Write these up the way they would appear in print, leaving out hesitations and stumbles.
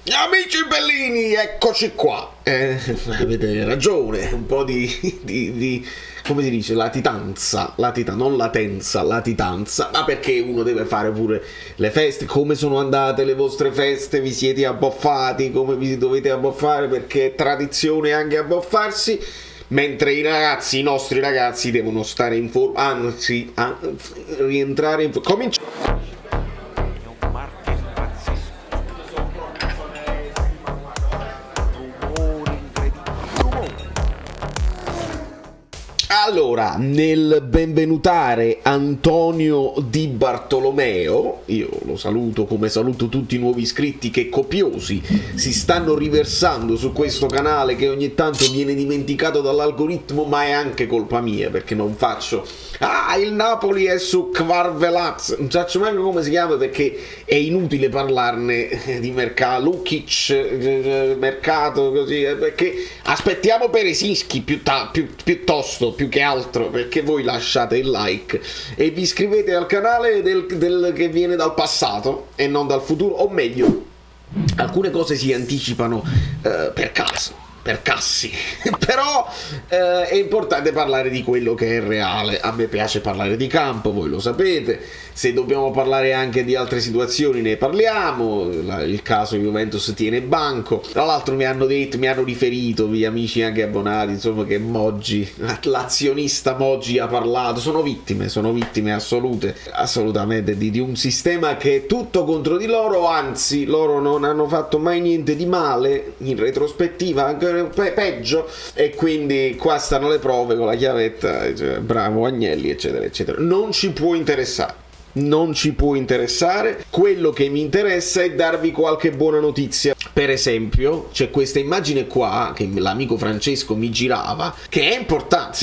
Amici bellini, eccoci qua. Avete ragione, un po' come si dice, latitanza, non latenza, latitanza, ma perché uno deve fare pure le feste. Come sono andate le vostre feste? Vi siete abboffati? Come vi dovete abboffare? Perché è tradizione anche abboffarsi. Mentre i nostri ragazzi devono stare in forma, anzi, rientrare in forma. Allora, nel benvenutare Antonio Di Bartolomeo, io lo saluto come saluto tutti i nuovi iscritti che copiosi si stanno riversando su questo canale che ogni tanto viene dimenticato dall'algoritmo, ma è anche colpa mia perché non faccio il Napoli è su Kvarvelaz, non so manco come si chiama perché è inutile parlarne di mercato, Lukic, mercato così, perché aspettiamo Peresinski piuttosto, più che altro, perché voi lasciate il like e vi iscrivete al canale del che viene dal passato e non dal futuro, o meglio, alcune cose si anticipano per caso. Per cassi, però è importante parlare di quello che è reale. A me piace parlare di campo, voi lo sapete. Se dobbiamo parlare anche di altre situazioni ne parliamo. Il caso Juventus tiene banco. Tra l'altro mi hanno riferito gli amici anche abbonati, insomma, che Moggi, l'azionista Moggi ha parlato. Sono vittime assolutamente di un sistema che è tutto contro di loro, anzi loro non hanno fatto mai niente di male in retrospettiva, anche peggio, e quindi qua stanno le prove con la chiavetta, cioè, bravo Agnelli, eccetera eccetera. Non ci può interessare. Quello che mi interessa è darvi qualche buona notizia. Per esempio c'è questa immagine qua che l'amico Francesco mi girava, che è importante,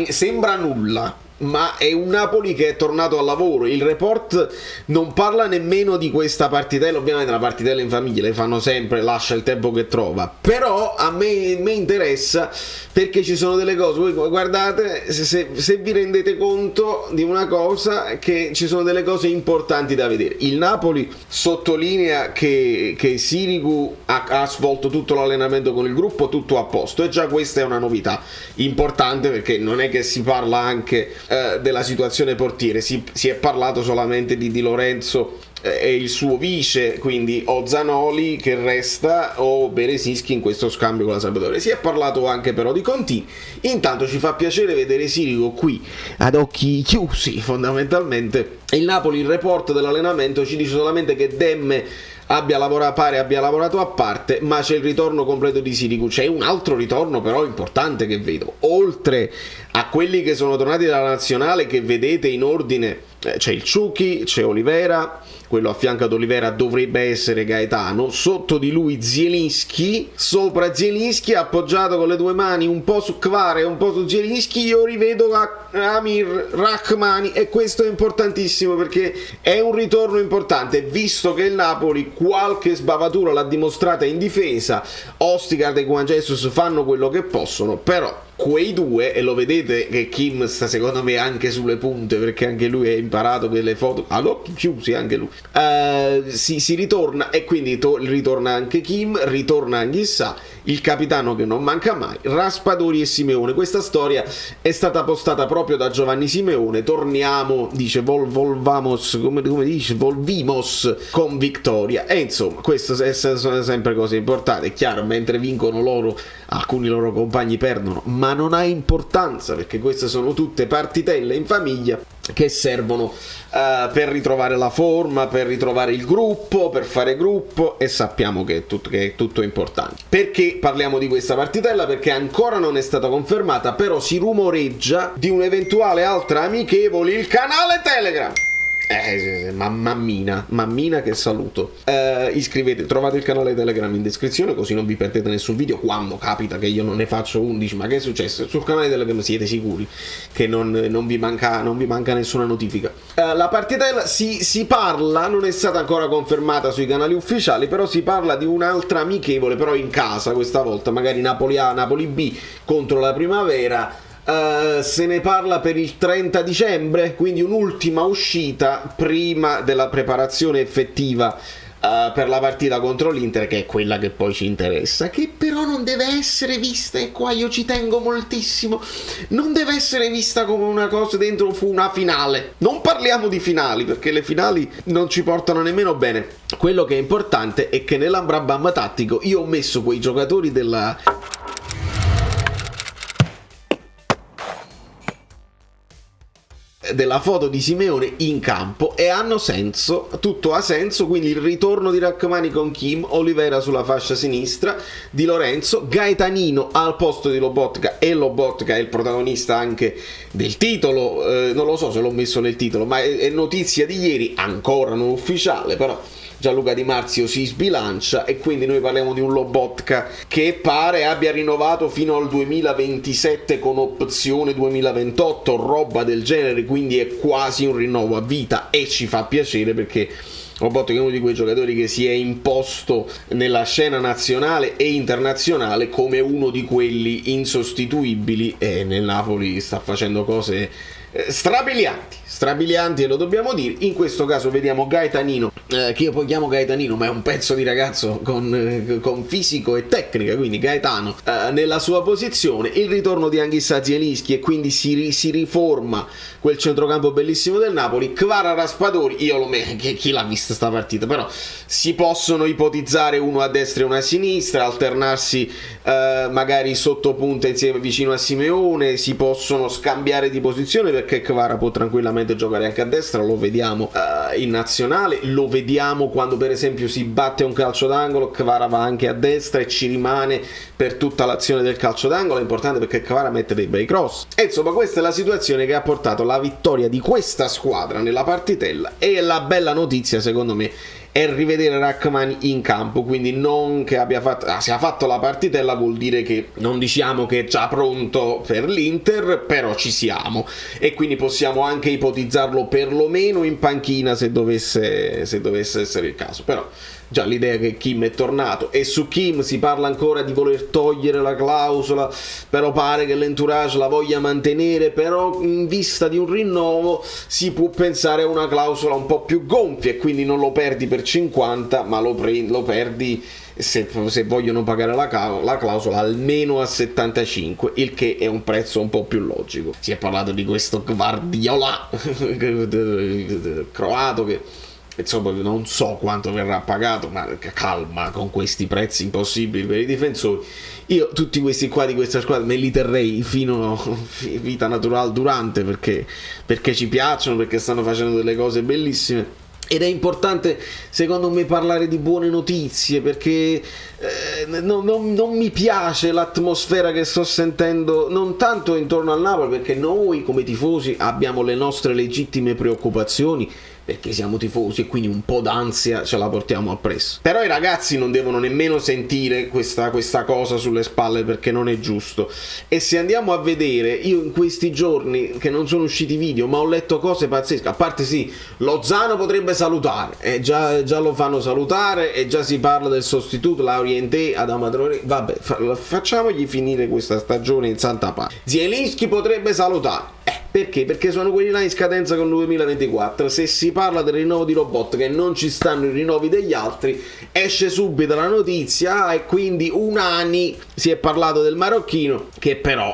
sembra nulla, ma è un Napoli che è tornato al lavoro. Il report non parla nemmeno di questa partitella, ovviamente la partitella in famiglia le fanno sempre, lascia il tempo che trova, però a me interessa perché ci sono delle cose, voi guardate, se vi rendete conto di una cosa, che ci sono delle cose importanti da vedere. Il Napoli sottolinea che Sirigu ha svolto tutto l'allenamento con il gruppo, tutto a posto, e già questa è una novità importante, perché non è che si parla anche della situazione portiere, si è parlato solamente di Di Lorenzo e il suo vice, quindi o Zanoli che resta o Berezinski in questo scambio con la Sampdoria. Si è parlato anche però di Contini. Intanto ci fa piacere vedere Sirigu qui ad occhi chiusi, fondamentalmente. Il Napoli, il report dell'allenamento ci dice solamente che Demme abbia lavorato a parte, ma c'è il ritorno completo di Sirigu. C'è un altro ritorno però importante che vedo, oltre a quelli che sono tornati dalla nazionale, che vedete in ordine. C'è il Ciuchi, c'è Olivera, quello a fianco ad Olivera dovrebbe essere Gaetano, sotto di lui Zielinski, sopra Zielinski appoggiato con le due mani un po' su Kvara e un po' su Zielinski io rivedo Amir Rahmani, e questo è importantissimo perché è un ritorno importante, visto che il Napoli qualche sbavatura l'ha dimostrata in difesa. Ostigard e Juan Jesus fanno quello che possono, però quei due, e lo vedete che Kim sta secondo me anche sulle punte, perché anche lui ha imparato delle foto ad occhi chiusi, anche lui si ritorna, e quindi ritorna anche Kim, ritorna anche Issa, il capitano che non manca mai, Raspadori e Simeone. Questa storia è stata postata proprio da Giovanni Simeone. Torniamo, dice, volvamos, come dice, volvimos con vittoria, e insomma queste sono sempre cose importanti. È chiaro, mentre vincono loro, alcuni loro compagni perdono, ma non ha importanza, perché queste sono tutte partitelle in famiglia che servono per ritrovare la forma, per ritrovare il gruppo, per fare gruppo, e sappiamo che è tutto importante. Perché parliamo di questa partitella? Perché ancora non è stata confermata, però si rumoreggia di un'eventuale altra amichevole, il canale Telegram. Mammina che saluto. Iscrivetevi, trovate il canale Telegram in descrizione, così non vi perdete nessun video. Quando capita che io non ne faccio 11, ma che è successo? Sul canale Telegram siete sicuri che non vi manca nessuna notifica. La partitella si parla, non è stata ancora confermata sui canali ufficiali, però si parla di un'altra amichevole, però in casa questa volta, magari Napoli A, Napoli B contro la Primavera. Se ne parla per il 30 dicembre, quindi un'ultima uscita prima della preparazione effettiva per la partita contro l'Inter, che è quella che poi ci interessa, che però non deve essere vista, e qua io ci tengo moltissimo, non deve essere vista come una cosa dentro una finale. Non parliamo di finali, perché le finali non ci portano nemmeno bene. Quello che è importante è che nell'Ambrabam tattico io ho messo quei giocatori della foto di Simeone in campo, e hanno senso, tutto ha senso. Quindi il ritorno di Rachmani con Kim, Oliveira sulla fascia sinistra, Di Lorenzo, Gaetanino al posto di Lobotka, e Lobotka è il protagonista anche del titolo, non lo so se l'ho messo nel titolo, ma è notizia di ieri, ancora non ufficiale, però Gianluca Di Marzio si sbilancia, e quindi noi parliamo di un Lobotka che pare abbia rinnovato fino al 2027 con opzione 2028, roba del genere, quindi è quasi un rinnovo a vita, e ci fa piacere perché Lobotka è uno di quei giocatori che si è imposto nella scena nazionale e internazionale come uno di quelli insostituibili, e nel Napoli sta facendo cose strabilianti, e lo dobbiamo dire. In questo caso vediamo Gaetanino, che io poi chiamo Gaetanino, ma è un pezzo di ragazzo con fisico e tecnica, quindi Gaetano nella sua posizione, il ritorno di Anghissa Zielinski, e quindi si riforma quel centrocampo bellissimo del Napoli. Kvara, Raspadori, chi l'ha vista sta partita, però si possono ipotizzare uno a destra e uno a sinistra, alternarsi magari sotto punta insieme vicino a Simeone, si possono scambiare di posizione, perché Kvara può tranquillamente giocare anche a destra, lo vediamo in nazionale, lo vediamo quando per esempio si batte un calcio d'angolo, Kvara va anche a destra e ci rimane per tutta l'azione del calcio d'angolo. È importante perché Kvara mette dei bei cross, e insomma questa è la situazione che ha portato la vittoria di questa squadra nella partitella. E la bella notizia secondo me è rivedere Rachmani in campo, quindi non che abbia fatto se ha fatto la partitella vuol dire che non diciamo che è già pronto per l'Inter, però ci siamo, e quindi possiamo anche ipotizzarlo perlomeno in panchina se dovesse essere il caso. Però già l'idea che Kim è tornato, e su Kim si parla ancora di voler togliere la clausola, però pare che l'entourage la voglia mantenere, però in vista di un rinnovo si può pensare a una clausola un po' più gonfia, e quindi non lo perdi per 50, ma lo perdi se vogliono pagare la clausola almeno a 75, il che è un prezzo un po' più logico. Si è parlato di questo Guardiola croato che insomma non so quanto verrà pagato, ma calma con questi prezzi impossibili per i difensori. Io tutti questi qua di questa squadra me li terrei fino a vita naturale durante, perché ci piacciono, perché stanno facendo delle cose bellissime. Ed è importante secondo me parlare di buone notizie, perché non mi piace l'atmosfera che sto sentendo, non tanto intorno al Napoli, perché noi come tifosi abbiamo le nostre legittime preoccupazioni, perché siamo tifosi e quindi un po' d'ansia ce la portiamo appresso. Però i ragazzi non devono nemmeno sentire questa cosa sulle spalle, perché non è giusto. E se andiamo a vedere, io in questi giorni che non sono usciti video, ma ho letto cose pazzesche. A parte sì, Lozano potrebbe salutare, già lo fanno salutare, e già si parla del sostituto, Laurienté, Adama Traoré. Vabbè, facciamogli finire questa stagione in santa pace. Zielinski potrebbe salutare. Perché? Perché sono quelli là in scadenza con il 2024. Se si parla del rinnovo di Lobotka e non ci stanno i rinnovi degli altri, esce subito la notizia, e quindi Unani, si è parlato del marocchino, che però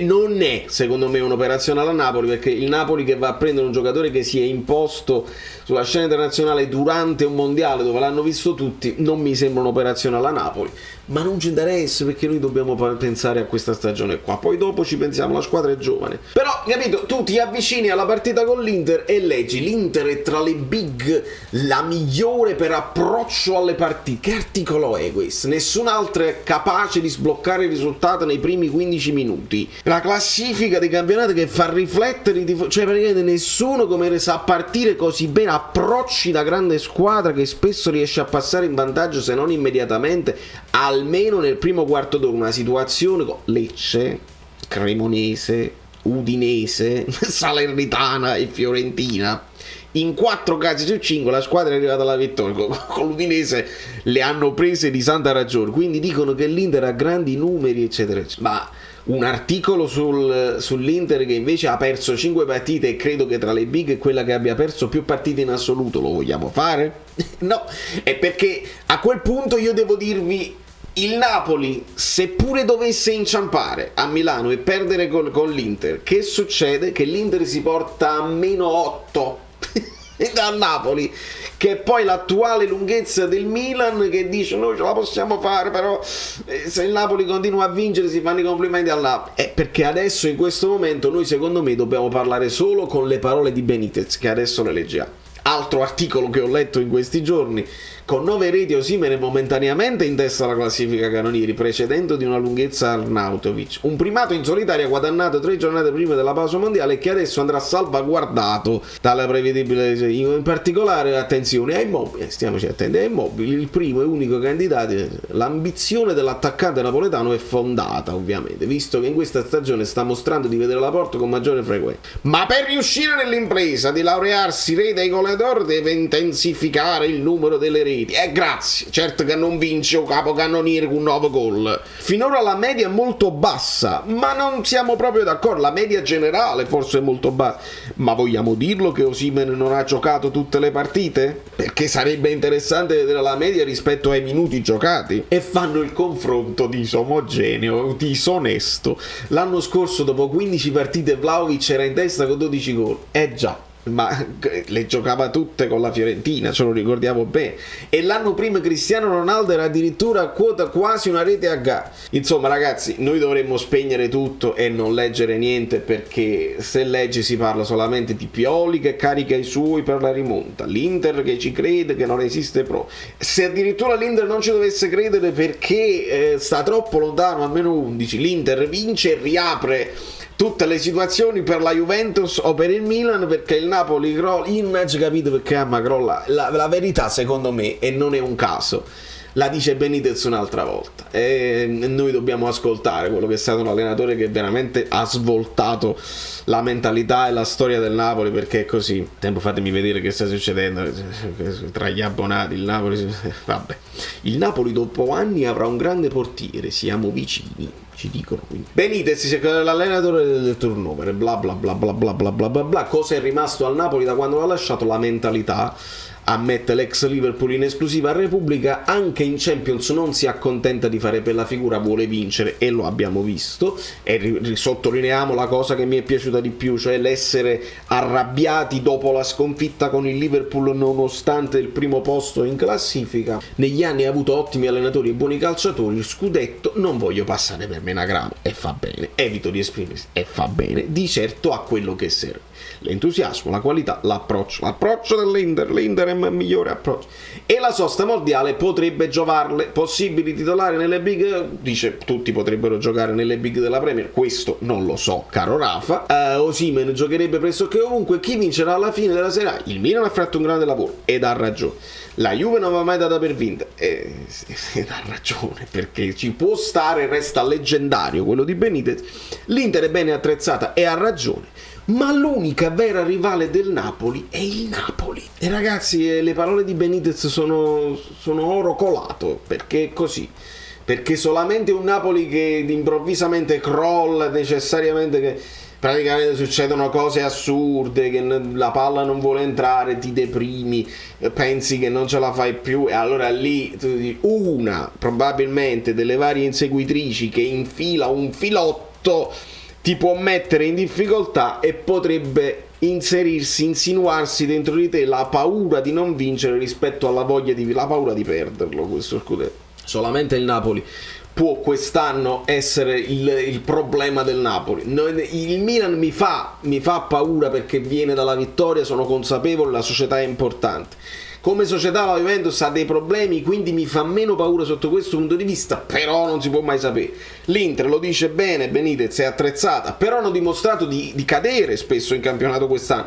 non è secondo me un'operazione alla Napoli, perché il Napoli che va a prendere un giocatore che si è imposto sulla scena internazionale durante un mondiale dove l'hanno visto tutti, non mi sembra un'operazione alla Napoli. Ma non ci interessa, perché noi dobbiamo pensare a questa stagione qua, poi dopo ci pensiamo, la squadra è giovane. Però capito, tu ti avvicini alla partita con l'Inter e leggi l'Inter è tra le big, la migliore per approccio alle partite. Che articolo è questo? Nessun altro è capace di sbloccare il risultato nei primi 15 minuti. La classifica dei campionati che fa riflettere i tifosi, cioè praticamente nessuno come sa partire così bene, approcci da grande squadra che spesso riesce a passare in vantaggio, se non immediatamente, almeno nel primo quarto d'ora. Una situazione con Lecce, Cremonese, Udinese, Salernitana e Fiorentina, in 4 casi su 5 la squadra è arrivata alla vittoria. Con l'Udinese le hanno prese di santa ragione, quindi dicono che l'Inter ha grandi numeri eccetera eccetera. Ma un articolo sull'Inter che invece ha perso 5 partite e credo che tra le big è quella che abbia perso più partite in assoluto, lo vogliamo fare? No, è perché a quel punto io devo dirvi: il Napoli, seppure dovesse inciampare a Milano e perdere con l'Inter, che succede? Che l'Inter si porta a -8 dal Napoli, che è poi l'attuale lunghezza del Milan, che dice noi ce la possiamo fare, però se il Napoli continua a vincere si fanno i complimenti al Napoli. Perché adesso in questo momento noi secondo me dobbiamo parlare solo con le parole di Benitez, che adesso le leggiamo. Altro articolo che ho letto in questi giorni: con 9 reti Osimhen momentaneamente in testa alla classifica canonieri, precedendo di una lunghezza Arnautovic, un primato in solitaria guadagnato 3 giornate prima della pausa mondiale, che adesso andrà salvaguardato dalla prevedibile. In particolare attenzione a Immobile, stiamoci attenti a Immobile, il primo e unico candidato. L'ambizione dell'attaccante napoletano è fondata ovviamente, visto che in questa stagione sta mostrando di vedere la porta con maggiore frequenza, ma per riuscire nell'impresa di laurearsi re dei gol deve intensificare il numero delle reti. Grazie, certo che non vince o capocannoniere con 9 gol. Finora la media è molto bassa, ma non siamo proprio d'accordo. La media generale forse è molto bassa, ma vogliamo dirlo che Osimhen non ha giocato tutte le partite? Perché sarebbe interessante vedere la media rispetto ai minuti giocati. E fanno il confronto disomogeneo, disonesto. L'anno scorso dopo 15 partite Vlahovic era in testa con 12 gol. Già, ma le giocava tutte con la Fiorentina, ce lo ricordiamo bene. E l'anno prima Cristiano Ronaldo era addirittura a quota quasi una rete a gara. Insomma ragazzi, noi dovremmo spegnere tutto e non leggere niente, perché se leggi si parla solamente di Pioli che carica i suoi per la rimonta, l'Inter che ci crede, che non esiste pro. Se addirittura l'Inter non ci dovesse credere perché sta troppo lontano, almeno 11, l'Inter vince e riapre tutte le situazioni per la Juventus o per il Milan, perché il Napoli crolla. Io non ho capito perché ama crolla. La verità secondo me, e non è un caso, la dice Benitez un'altra volta, e noi dobbiamo ascoltare quello che è stato un allenatore che veramente ha svoltato la mentalità e la storia del Napoli, perché è così. Tempo, fatemi vedere che sta succedendo tra gli abbonati. Il Napoli, vabbè, il Napoli dopo anni avrà un grande portiere, siamo vicini, ci dicono. Quindi Benitez è l'allenatore del turnover, bla bla bla bla bla bla bla bla bla. Cosa è rimasto al Napoli da quando l'ha lasciato? La mentalità. Ammette l'ex Liverpool in esclusiva a Repubblica: anche in Champions non si accontenta di fare per la figura, vuole vincere, e lo abbiamo visto. E sottolineiamo la cosa che mi è piaciuta di più, cioè l'essere arrabbiati dopo la sconfitta con il Liverpool nonostante il primo posto in classifica. Negli anni ha avuto ottimi allenatori e buoni calciatori, scudetto non voglio passare per menagramo, e fa bene, evito di esprimersi, e fa bene, di certo ha quello che serve: l'entusiasmo, la qualità, l'approccio dell'Inter. L'Inter è il migliore approccio, e la sosta mondiale potrebbe giovarle. Possibili titolari nelle big, dice tutti potrebbero giocare nelle big della Premier, questo non lo so caro Rafa. Osimhen giocherebbe pressoché ovunque. Chi vincerà alla fine della Serie A? Il Milan ha fatto un grande lavoro ed ha ragione, la Juve non va mai data per vinta ed ha ragione, perché ci può stare, resta leggendario quello di Benitez. L'Inter è bene attrezzata e ha ragione, ma l'unica vera rivale del Napoli è il Napoli. E ragazzi, le parole di Benitez sono oro colato, perché è così. Perché solamente un Napoli che improvvisamente crolla, necessariamente, che praticamente succedono cose assurde, che la palla non vuole entrare, ti deprimi, pensi che non ce la fai più, e allora lì una probabilmente delle varie inseguitrici che infila un filotto ti può mettere in difficoltà e potrebbe insinuarsi dentro di te la paura di non vincere rispetto alla la paura di perderlo, questo scudetto. Solamente il Napoli può quest'anno essere il problema del Napoli. Il Milan mi fa paura perché viene dalla vittoria, sono consapevole, la società è importante. Come società la Juventus ha dei problemi, quindi mi fa meno paura sotto questo punto di vista, però non si può mai sapere. L'Inter, lo dice bene Benitez, è attrezzata, però hanno dimostrato di cadere spesso in campionato quest'anno,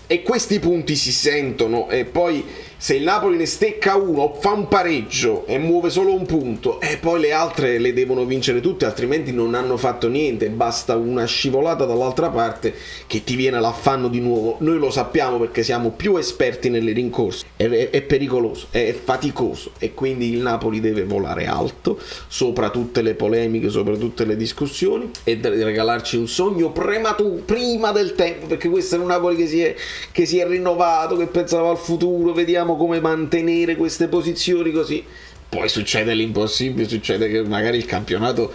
e questi punti si sentono. E poi Se il Napoli ne stecca uno, fa un pareggio e muove solo un punto, e poi le altre le devono vincere tutte, altrimenti non hanno fatto niente. Basta una scivolata dall'altra parte che ti viene l'affanno di nuovo. Noi lo sappiamo perché siamo più esperti nelle rincorse. È pericoloso, è faticoso, e quindi il Napoli deve volare alto sopra tutte le polemiche, sopra tutte le discussioni, e regalarci un sogno prematuro, prima del tempo, perché questo è un Napoli che si è rinnovato, che pensava al futuro. Vediamo come mantenere queste posizioni, così poi succede l'impossibile, succede che magari il campionato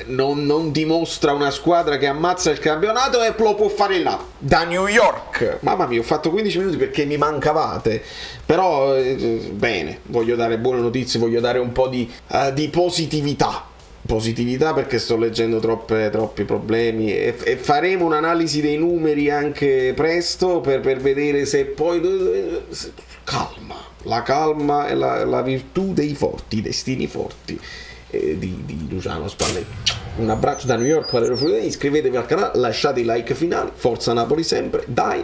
non dimostra una squadra che ammazza il campionato, e lo può fare là da New York. Mamma mia, ho fatto 15 minuti perché mi mancavate, però bene, voglio dare buone notizie, voglio dare un po' di positività, perché sto leggendo troppi problemi, e faremo un'analisi dei numeri anche presto per vedere se poi la calma è la virtù dei forti, i destini forti di Luciano Spalletti. Un abbraccio da New York, Valerio Fluidini, iscrivetevi al canale, lasciate i like finali, forza Napoli sempre, dai.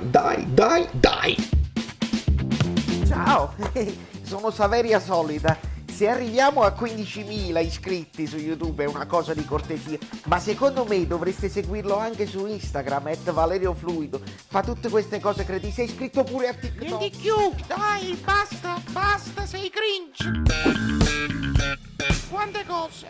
Ciao, sono Saveria Solida. Se arriviamo a 15.000 iscritti su YouTube è una cosa di cortesia, ma secondo me dovreste seguirlo anche su Instagram, @ValerioFluido. Fa tutte queste cose cretine. Sei iscritto pure a TikTok. Non di più, dai, basta, sei cringe. Quante cose.